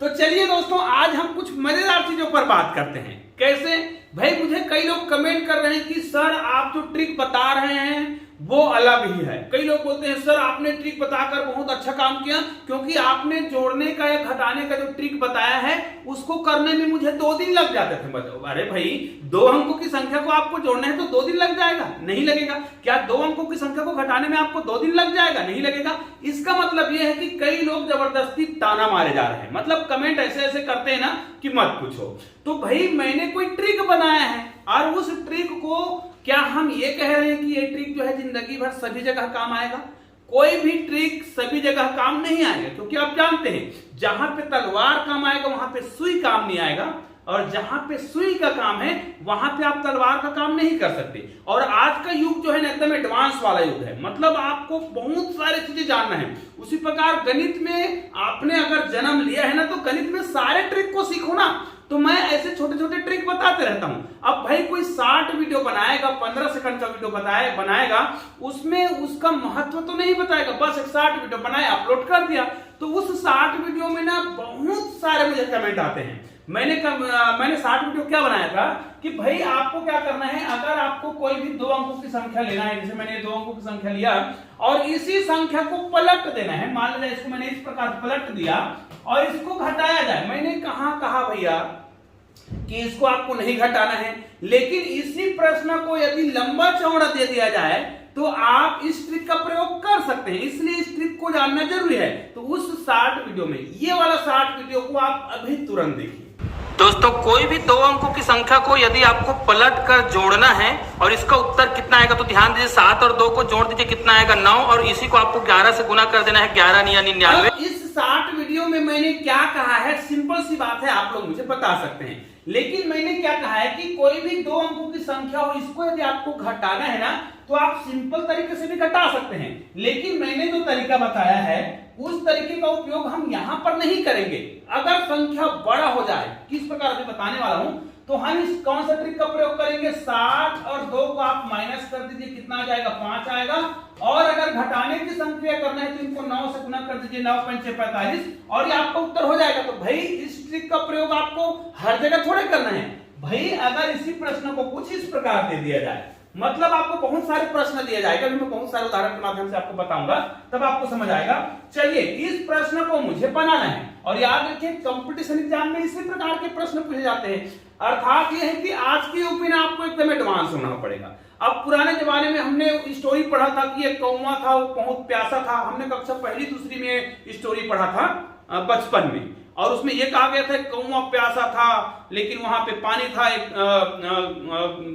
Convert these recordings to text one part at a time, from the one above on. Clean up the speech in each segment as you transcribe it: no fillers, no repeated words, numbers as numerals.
तो चलिए दोस्तों, आज हम कुछ मजेदार चीजों पर बात करते हैं। कैसे भाई, मुझे कई लोग कमेंट कर रहे हैं कि सर आप जो ट्रिक बता रहे हैं वो अलग ही है। कई लोग बोलते हैं सर आपने ट्रिक बताकर बहुत अच्छा काम किया, क्योंकि आपने जोड़ने का या घटाने का जो ट्रिक बताया है उसको करने में मुझे 2 दिन लग जाते थे। बताओ, अरे भाई 2 अंकों की संख्या को आपको जोड़ना है तो 2 दिन लग जाएगा? नहीं लगेगा। क्या 2 अंकों की संख्या को घटाने में आपको 2 दिन लग जाएगा? नहीं लगेगा। इसका मतलब यह है कि कई लोग जबरदस्ती ताना मारे जा रहे हैं, मतलब कमेंट ऐसे ऐसे करते हैं ना कि मत पूछो। तो भाई मैंने कोई ट्रिक बनाया है और उस ट्रिक को क्या हम ये कह रहे हैं कि ये ट्रिक जो है जिंदगी भर सभी जगह काम आएगा? कोई भी ट्रिक सभी जगह काम नहीं आएगा, क्योंकि आप जानते हैं जहां पे तलवार काम आएगा वहां पे सुई काम नहीं आएगा, और जहां पे सुई का काम है वहां पे आप तलवार का काम नहीं कर सकते। और आज का युग जो है ना एकदम एडवांस वाला युग है, मतलब आपको बहुत सारी चीजें जानना है। उसी प्रकार गणित में आपने अगर जन्म लिया है ना तो गणित में सारे ट्रिक को सीखो ना। तो मैं ऐसे छोटे छोटे ट्रिक बताते रहता हूं। अब भाई कोई 60 वीडियो बनाएगा, 15 सेकंड का वीडियो बनाएगा, उसमें उसका महत्व तो नहीं बताएगा, बस एक 60 वीडियो बनाया अपलोड कर दिया। तो उस 60 वीडियो में ना बहुत सारे मुझे कमेंट आते हैं। मैंने 60 वीडियो क्या बनाया था कि भाई आपको क्या करना है, अगर आपको कोई भी 2 अंकों की संख्या लेना है, जैसे मैंने 2 अंकों की संख्या लिया और इसी संख्या को पलट देना है, मान लीजिए इसको मैंने इस प्रकार पलट दिया और इसको घटाया जाए। मैंने कहा भैया कि इसको आपको नहीं घटाना है, लेकिन इसी प्रश्न को यदि लंबा चौड़ा दे दिया जाए तो आप इस ट्रिक का प्रयोग कर सकते हैं। इसलिए इस ट्रिक को जानना जरूरी है। तो उस 60 वीडियो में ये वाला 60 वीडियो को आप अभी तुरंत देखिए। दोस्तों, कोई भी 2 अंकों की संख्या को यदि आपको पलट कर जोड़ना है और इसका उत्तर कितना आएगा, तो ध्यान दीजिए 7 और 2 को जोड़ दीजिए, कितना आएगा 9, और इसी को आपको 11 से गुना कर देना है, 11 या 99। इस 60 वीडियो में मैंने क्या कहा है, सिंपल सी बात है, आप लोग मुझे बता सकते हैं। लेकिन मैंने क्या कहा है कि कोई भी 2 अंकों की संख्या हो, इसको यदि आपको घटाना है ना तो आप सिंपल तरीके से भी घटा सकते हैं। लेकिन मैंने जो तरीका बताया है उस तरीके का उपयोग हम यहां पर नहीं करेंगे। अगर संख्या बड़ा हो जाए, किस प्रकार अभी बताने वाला हूं, तो हम इस कौन सा ट्रिक का प्रयोग करेंगे, 60 और 2 को आप माइनस कर दीजिए, कितना आ जाएगा 5 आएगा। और अगर घटाने की संख्या करना है तो इनको 9 से गुना कर दीजिए, 9 5 6 45, और ये आपका उत्तर हो जाएगा। तो भाई इस ट्रिक का प्रयोग आपको हर जगह थोड़े करना है। भाई अगर इसी प्रश्न को कुछ इस प्रकार दे दिया जाए, मतलब आपको बहुत सारे प्रश्न दिया जाएगा, अभी मैं बहुत सारे उदाहरण के माध्यम से आपको बताऊंगा, तब आपको समझ आएगा। चलिए, इस प्रश्न को मुझे बनाना है, और याद रखिए कंपटीशन एग्जाम में इसी प्रकार के प्रश्न पूछे जाते हैं। अर्थात यह है कि आज के युग में आपको एकदम एडवांस होना पड़ेगा। अब पुराने जमाने में हमने स्टोरी पढ़ा था कि एक कौवा था, वो बहुत प्यासा था, हमने कक्षा पहली दूसरी में स्टोरी पढ़ा था बचपन में, और उसमें यह कहा गया था कौवा प्यासा था, लेकिन वहां पे पानी था, एक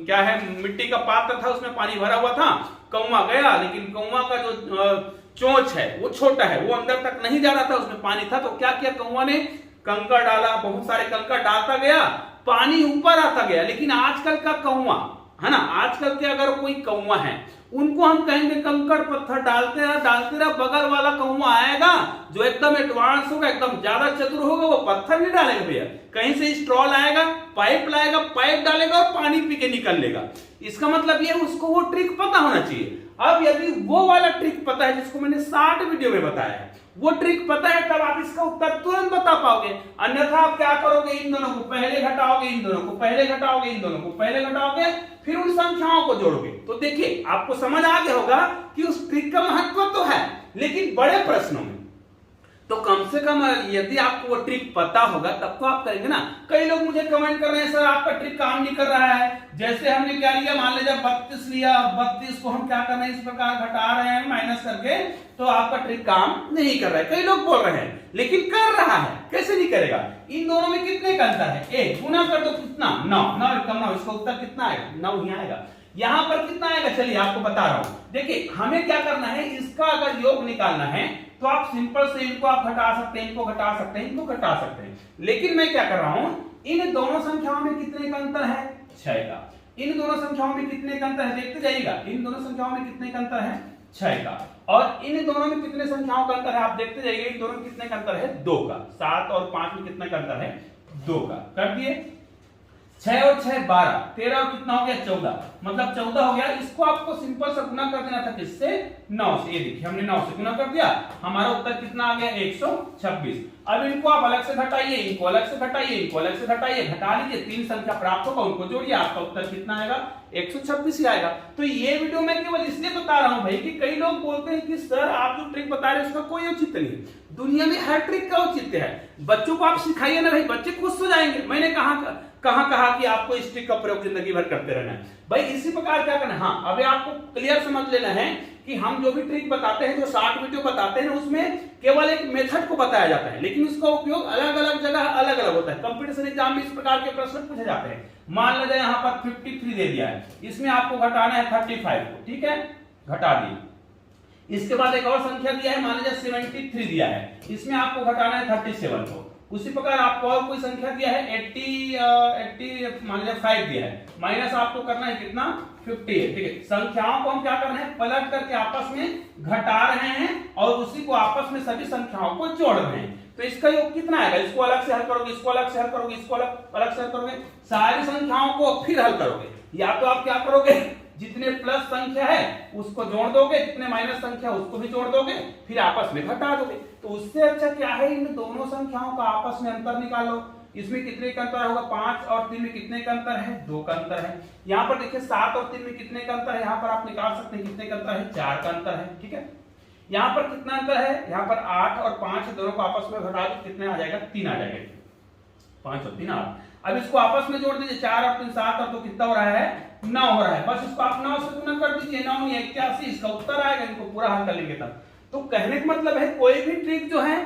क्या है, मिट्टी का पात्र था, उसमें पानी भरा हुआ था। कौवा गया, लेकिन कौवा का जो चोंच है वो छोटा है, वो अंदर तक नहीं जा रहा था, उसमें पानी था। तो क्या किया कौवा ने, कंकड़ डाला, बहुत सारे कंकड़ डालता गया, पानी ऊपर आता गया। लेकिन आजकल का कौवा है ना, आजकल के अगर कोई कौवा है, उनको हम कहेंगे कंकड़ पत्थर डालते रहा, बगल वाला कौवा आएगा जो एकदम एडवांस होगा, एकदम ज्यादा चतुर होगा, वो पत्थर नहीं डालेगा भैया, कहीं से स्ट्रॉ लाएगा, पाइप लाएगा, पाइप डालेगा और पानी पी के निकल लेगा। इसका मतलब ये उसको वो ट्रिक पता होना चाहिए। अब यदि वो वाला ट्रिक पता है जिसको मैंने 60 वीडियो में बताया है, वो ट्रिक पता है, तब आप इसका उत्तर तुरंत बता पाओगे। अन्यथा आप क्या करोगे, इन दोनों को पहले घटाओगे, इन दोनों को पहले घटाओगे, इन दोनों को पहले घटाओगे, फिर उन संख्याओं को जोड़ोगे। तो देखिए आपको समझ आ गया होगा कि उस ट्रिक का महत्व तो है, लेकिन बड़े प्रश्नों में तो कम से कम यदि आपको वो ट्रिक पता होगा तब तो आप करेंगे ना। कई लोग मुझे कमेंट कर रहे हैं सर आपका ट्रिक काम नहीं कर रहा है। जैसे हमने क्या लिया, मान लीजिए 32 लिया, 32 को हम क्या कर रहे हैं, इस प्रकार घटा रहे हैं माइनस करके, तो आपका ट्रिक काम नहीं कर रहा है। कई लोग बोल रहे हैं, लेकिन कर रहा है। कैसे नहीं करेगा, इन दोनों में कितने का अंतर है, एक गुना कर दो, कितना 9, 9 कम 9, इसका उत्तर कितना आएगा, 9 ही आएगा। यहां पर कितना आएगा, चलिए आपको बता रहा हूं। देखिए हमें क्या करना है, इसका अगर योग निकालना है तो आप सिंपल से इनको आप घटा सकते हैं, इनको घटा सकते हैं, इनको घटा सकते हैं। लेकिन मैं क्या कर रहा हूं, इन दोनों संख्याओं में कितने का अंतर है, 6 का। इन दोनों संख्याओं में कितने का अंतर है, देखते जाइएगा, इन दोनों संख्याओं में कितने का अंतर है, 6 का। और इन दोनों में कितने संख्याओं का अंतर है, आप देखते जाइए, इन दोनों में कितने का अंतर है, 2 का। 7 और 5 में कितने का अंतर है, 2 का। कर दिए। 6 और 6 12, 13 और कितना हो गया 14, मतलब 14 हो गया। इसको आपको सिंपल सा गुना कर देना था किससे, 9 से। ये देखिए हमने 9 से गुना कर दिया, हमारा उत्तर कितना आ गया 126। अब इनको आप अलग से घटाइए, इनको अलग से घटाइए, इनको अलग से घटाइए, घटा लीजिए, 3 संख्या प्राप्त होगा, उनको जोड़िए, आपका उत्तर कितना आएगा 126 ही आएगा। तो ये वीडियो मैं केवल इसलिए बता रहा हूं भाई कि कई लोग बोलते हैं कि सर आप जो ट्रिक बता रहे हैं उसका कोई औचित्य नहीं। दुनिया में हर ट्रिक का औचित्य है। बच्चों को आप सिखाइए ना भाई, बच्चे खुश हो जाएंगे। मैंने कहा कि आपको इस ट्रिक का प्रयोग जिंदगी भर करते रहना है भाई। इसी प्रकार क्या करना है, हाँ अभी आपको क्लियर समझ लेना है कि हम जो भी ट्रिक बताते हैं, जो शॉर्ट वीडियो बताते हैं, उसमें केवल एक मेथड को बताया जाता है, लेकिन उसका उपयोग अलग अलग जगह अलग अलग होता है। कंपटीशन एग्जाम में इस प्रकार के प्रश्न पूछे जाते हैं। मान लीजिए यहाँ पर 53 दे दिया है, इसमें आपको घटाना है 35 को, ठीक है, घटा दिए। इसके बाद एक और संख्या दिया है, मान लीजिए 73 दिया है, इसमें आपको घटाना है 37 को। उसी प्रकार आपको और कोई संख्या दिया है 80 मान लीजिए 5 दिया है, माइनस आपको करना है कितना 58, ठीक है। संख्याओं को हम क्या करना है, पलट करके आपस में घटा रहे हैं और उसी को आपस में सभी संख्याओं को जोड़ रहे हैं। तो इसका योग कितना आएगा, इसको अलग से हल करोगे, इसको अलग से हल करोगे, इसको अलग से हल करोगे, सारी संख्याओं को फिर हल करोगे। या तो आप क्या करोगे, जितने प्लस संख्या है उसको जोड़ दोगे, जितने माइनस संख्या उसको भी जोड़ दोगे, फिर आपस में घटा दोगे। तो उससे अच्छा क्या है, इन दोनों संख्याओं का आपस में अंतर निकालो। इसमें कितने का अंतर होगा, 5 और 3 में कितने का अंतर है, 2 का अंतर है। यहाँ पर देखिए 7 और 3 में कितने का अंतर है, यहाँ पर आप निकाल सकते हैं कितने का अंतर है, 4 का अंतर है, ठीक है। यहाँ पर कितना अंतर है, यहाँ पर 8 और 5 दोनों को आपस में घटा दो, कितने आ जाएगा, 3 आ जाएगा, 5 और 3 8। अब इसको आपस में जोड़ दीजिए, 4 और 3 7 और 2 कितना हो रहा है, 9 हो रहा है। बस इसको आप 9 से गुना कर दीजिए, 9 × 81, इसका उत्तर आएगा। इनको पूरा हल कर लेंगे तब। तो कहने का मतलब है कोई भी ट्रिक जो है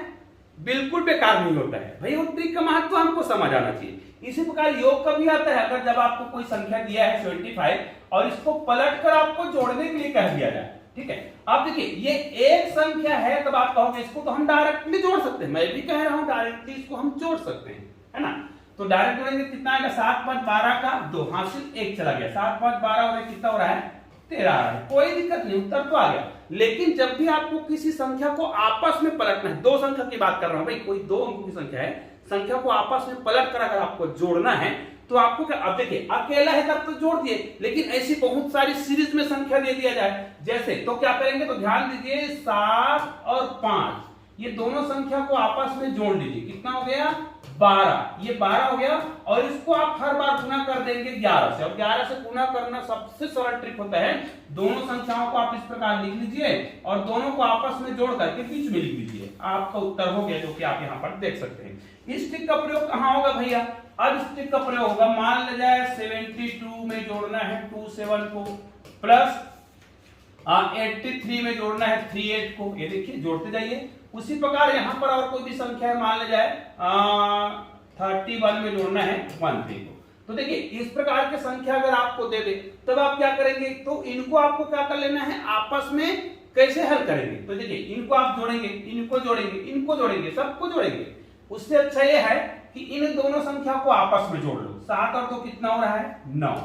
बिल्कुल बेकार नहीं होता है भाई, वो ट्रिक का महत्व हमको समझ आना चाहिए। इसी प्रकार योग का भी आता है। अगर जब आपको कोई संख्या दिया है 75 और इसको पलट कर आपको जोड़ने के लिए कह दिया जाए, ठीक है। आप देखिए ये एक संख्या है, तब आप कहोगे इसको तो हम डायरेक्टली जोड़ सकते हैं। मैं भी कह रहा हूं डायरेक्टली इसको हम जोड़ सकते हैं, है ना। तो डायरेक्ट जोड़ेंगे, कितना आएगा, 7 5 12 का 2, हासिल 1 चला गया, 7 5 12 हो रहा है, कितना हो रहा है 13 आ रहा है। कोई दिक्कत नहीं, उत्तर तो आ गया। लेकिन जब भी आपको किसी संख्या को आपस में पलटना है, 2 संख्या की बात कर रहा हूं भाई, कोई 2 अंकों की संख्या है, संख्या को आपस में पलट कर अगर आपको जोड़ना है तो आपको क्या, अब देखिए अकेला है तब तो जोड़ दिए, लेकिन ऐसी बहुत सारी सीरीज में संख्या दे दिया जाए जैसे, तो क्या करेंगे, तो ध्यान दीजिए 7 और 5 ये दोनों संख्या को आपस में जोड़ लीजिए, कितना हो गया 12, ये 12 हो गया। और इसको आप हर बार गुना कर देंगे 11 से, और 11 से गुना करना सबसे सरल ट्रिक होता है। दोनों संख्याओं को आप इस प्रकार लिख लीजिए और दोनों को आपस में जोड़ करके बीच में लिख लीजिए, आपका उत्तर हो गया, जो कि आप यहाँ पर देख सकते हैं। इस ट्रिक का प्रयोग कहाँ होगा भैया, अब इस ट्रिक का प्रयोग होगा, मान लिया जाए 72 में जोड़ना है 27 को, प्लस 83 में जोड़ना है 38 को, ये देखिए जोड़ते जाइए। उसी प्रकार यहां पर और कोई भी संख्या है, मान लिया जाए 31 में जोड़ना है 13 को। तो देखिए इस प्रकार की संख्या अगर आपको दे दे तब आप क्या करेंगे, तो इनको आपको क्या कर लेना है, आपस में कैसे हल करेंगे। तो देखिए इनको आप जोड़ेंगे, इनको जोड़ेंगे, इनको जोड़ेंगे, सबको जोड़ेंगे। उससे अच्छा यह है कि इन दोनों संख्या को आपस में जोड़ लो, 7 और 2 कितना हो रहा है 9,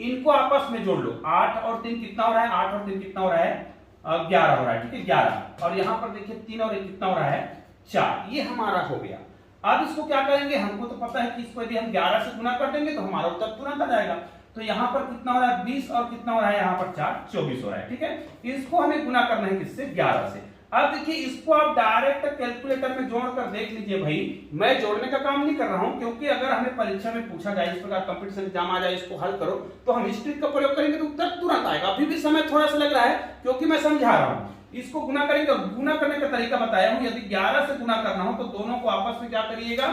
इनको आपस में जोड़ लो, 8 और 3 कितना हो रहा है, 8 और 3 कितना हो रहा है 11 हो रहा है, ठीक है 11। और यहां पर देखिए 3 और 1 कितना हो रहा है 4, ये हमारा हो गया। अब इसको क्या करेंगे, हमको तो पता है कि इसको यदि हम 11 से गुना कर देंगे तो हमारा उत्तर तुरंत आ जाएगा। तो यहाँ पर कितना हो रहा है 20 और कितना हो रहा है यहाँ पर 4 24 हो रहा है, ठीक है। इसको हमें गुना करना है किससे, 11 से। अब देखिए इसको आप डायरेक्ट कैलकुलेटर में जोड़कर देख लीजिए भाई, मैं जोड़ने का काम नहीं कर रहा हूं, क्योंकि अगर हमें परीक्षा में पूछा जाए, इस प्रकार कंपटीशन एग्जाम आ जाए, इसको हल करो, तो हम इस ट्रिक का प्रयोग करेंगे तो उत्तर तुरंत आएगा। अभी भी समय थोड़ा सा लग रहा है क्योंकि मैं समझा रहा हूं। इसको गुना करेंगे, गुना करने का तरीका बताया हूं। यदि 11 से गुना करना हो तो दोनों को आपस में क्या करिएगा,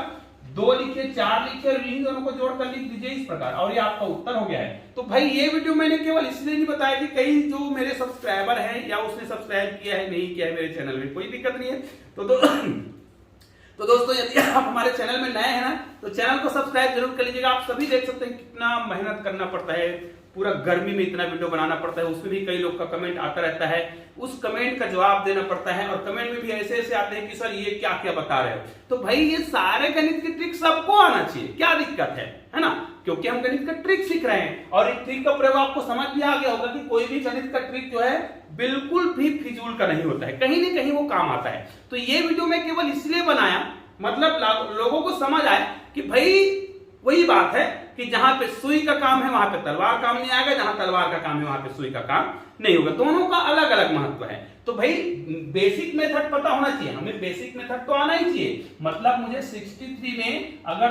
2 लिखिए, 4 लिखिए और इन दोनों को जोड़कर लिख दीजिए इस प्रकार, और ये आपका उत्तर हो गया है। तो भाई ये वीडियो मैंने केवल इसलिए नहीं बताया कि कई जो मेरे सब्सक्राइबर हैं या उसने सब्सक्राइब किया है नहीं किया है मेरे चैनल में, कोई दिक्कत नहीं है। तो दोस्तों यदि आप हमारे चैनल में नए हैं ना, तो चैनल को सब्सक्राइब जरूर कर लीजिएगा। आप सभी देख सकते हैं कितना मेहनत करना पड़ता है, पूरा गर्मी में इतना वीडियो बनाना पड़ता है, उसमें भी कई लोग का कमेंट आता रहता है, उस कमेंट का जवाब देना पड़ता है, और कमेंट में भी ऐसे ऐसे आते हैं कि सर ये क्या क्या बता रहे हो। तो भाई ये सारे गणित की ट्रिक सबको आना चाहिए, क्या दिक्कत है ना, क्योंकि हम गणित का ट्रिक सीख रहे हैं। और इस ट्रिक का प्रयोग आपको समझ भी आ गया होगा कि कोई भी गणित का ट्रिक जो है बिल्कुल भी फिजूल का नहीं होता है, कहीं ना कहीं वो काम आता है। तो ये वीडियो मैं केवल इसलिए बनाया, मतलब लोगों को समझ आए कि भाई वही बात है कि जहां पे सुई का काम है वहां पे तलवार काम नहीं आएगा, जहां तलवार का काम है वहां पे सुई का काम नहीं होगा। दोनों का अलग अलग महत्व है। तो भाई बेसिक मेथड पता होना चाहिए, हमें बेसिक मेथड तो आना ही चाहिए। मतलब मुझे 63 में अगर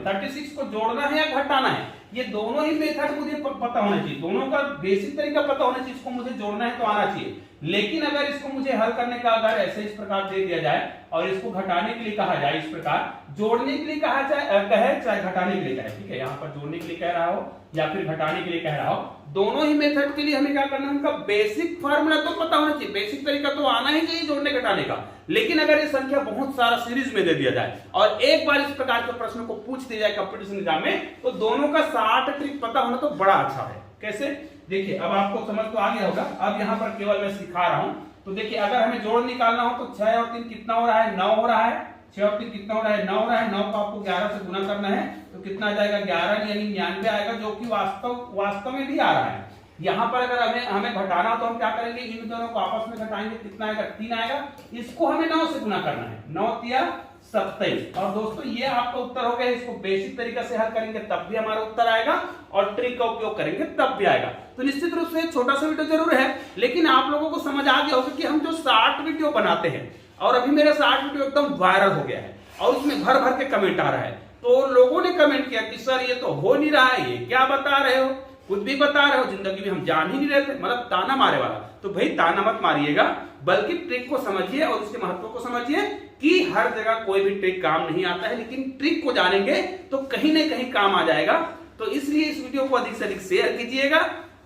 36 को जोड़ना है या घटाना है, ये दोनों ही मेथड मुझे पता होना चाहिए, दोनों का बेसिक तरीका पता होना चाहिए। इसको मुझे जोड़ना है तो आना चाहिए। लेकिन अगर इसको मुझे हल करने का अगर ऐसे इस प्रकार दे दिया जाए और इसको घटाने के लिए कहा जाए इस प्रकार, जोड़ने के लिए कहा जाए कहे चाहे घटाने के लिए कहे, ठीक है, यहाँ पर जोड़ने के लिए कह रहा हो या फिर घटाने के लिए कह रहा हो, दोनों ही मेथड के लिए हमें क्या करना है, उनका बेसिक फार्मूला तो पता होना चाहिए, बेसिक तरीका तो आना ही चाहिए जोड़ने घटाने का। लेकिन अगर ये संख्या बहुत सारा सीरीज में दे दिया जाए और एक बार इस प्रकार के प्रश्न को पूछ दिया जाए कंपटीशन एग्जाम में, तो दोनों का 60 ट्रिक पता होना तो बड़ा अच्छा है। कैसे, देखिए अब आपको समझ तो आ गया होगा। अब यहाँ पर केवल मैं सिखा रहा हूं। तो देखिए अगर हमें जोड़ निकालना हो तो 6 और 3 कितना हो रहा है, 9 हो रहा है। 6 और 3 कितना हो रहा है, 9 हो रहा है। 9 को आपको 11 से गुना करना है तो कितना आ जाएगा, 11 यानी 99 आएगा, जो कि वास्तव में भी आ रहा है। यहाँ पर अगर हमें घटाना हो तो हम क्या करेंगे, इन दोनों को आपस में घटाएंगे, कितना आएगा, 3 आएगा। इसको हमें 9 से गुना करना है, 9 तिया 27। और दोस्तों ये आपका उत्तर हो गया। इसको बेसिक तरीके से हल करेंगे तब भी हमारा उत्तर आएगा और ट्रिक का उपयोग करेंगे तब भी आएगा। तो निश्चित रूप से छोटा सा वीडियो जरूर है, लेकिन आप लोगों को समझ आ गया होगा कि हम जो 60 वीडियो बनाते हैं और अभी मेरा 60 वीडियो एकदम वायरल हो गया है और उसमें भर भर के कमेंट आ रहा है। तो लोगों ने कमेंट किया कि सर ये तो हो नहीं रहा है, ये क्या बता रहे हो, कुछ भी बता रहे हो, जिंदगी में हम जान ही नहीं रहे थे, मतलब ताना मारे वाला। तो भाई ताना मत मारिएगा, बल्कि ट्रिक को समझिए और उसके महत्व को समझिए कि हर जगह कोई भी ट्रिक काम नहीं आता है, लेकिन ट्रिक को जानेंगे तो कहीं ना कहीं काम आ जाएगा। तो इसलिए इस वीडियो को अधिक से अधिक शेयर कीजिएगा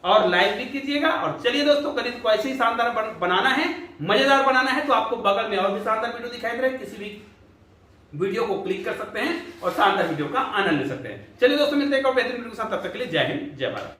और लाइक भी कीजिएगा। और चलिए दोस्तों, गणित को ऐसे ही शानदार बनाना है, मजेदार बनाना है, तो आपको बगल में और भी शानदार वीडियो दिखाई दे रहे हैं, किसी भी वीडियो को क्लिक कर सकते हैं और शानदार वीडियो का आनंद ले सकते हैं। चलिए दोस्तों, मिलते हैं एक और बेहतरीन वीडियो के साथ, तब तक के लिए जय हिंद जय भारत।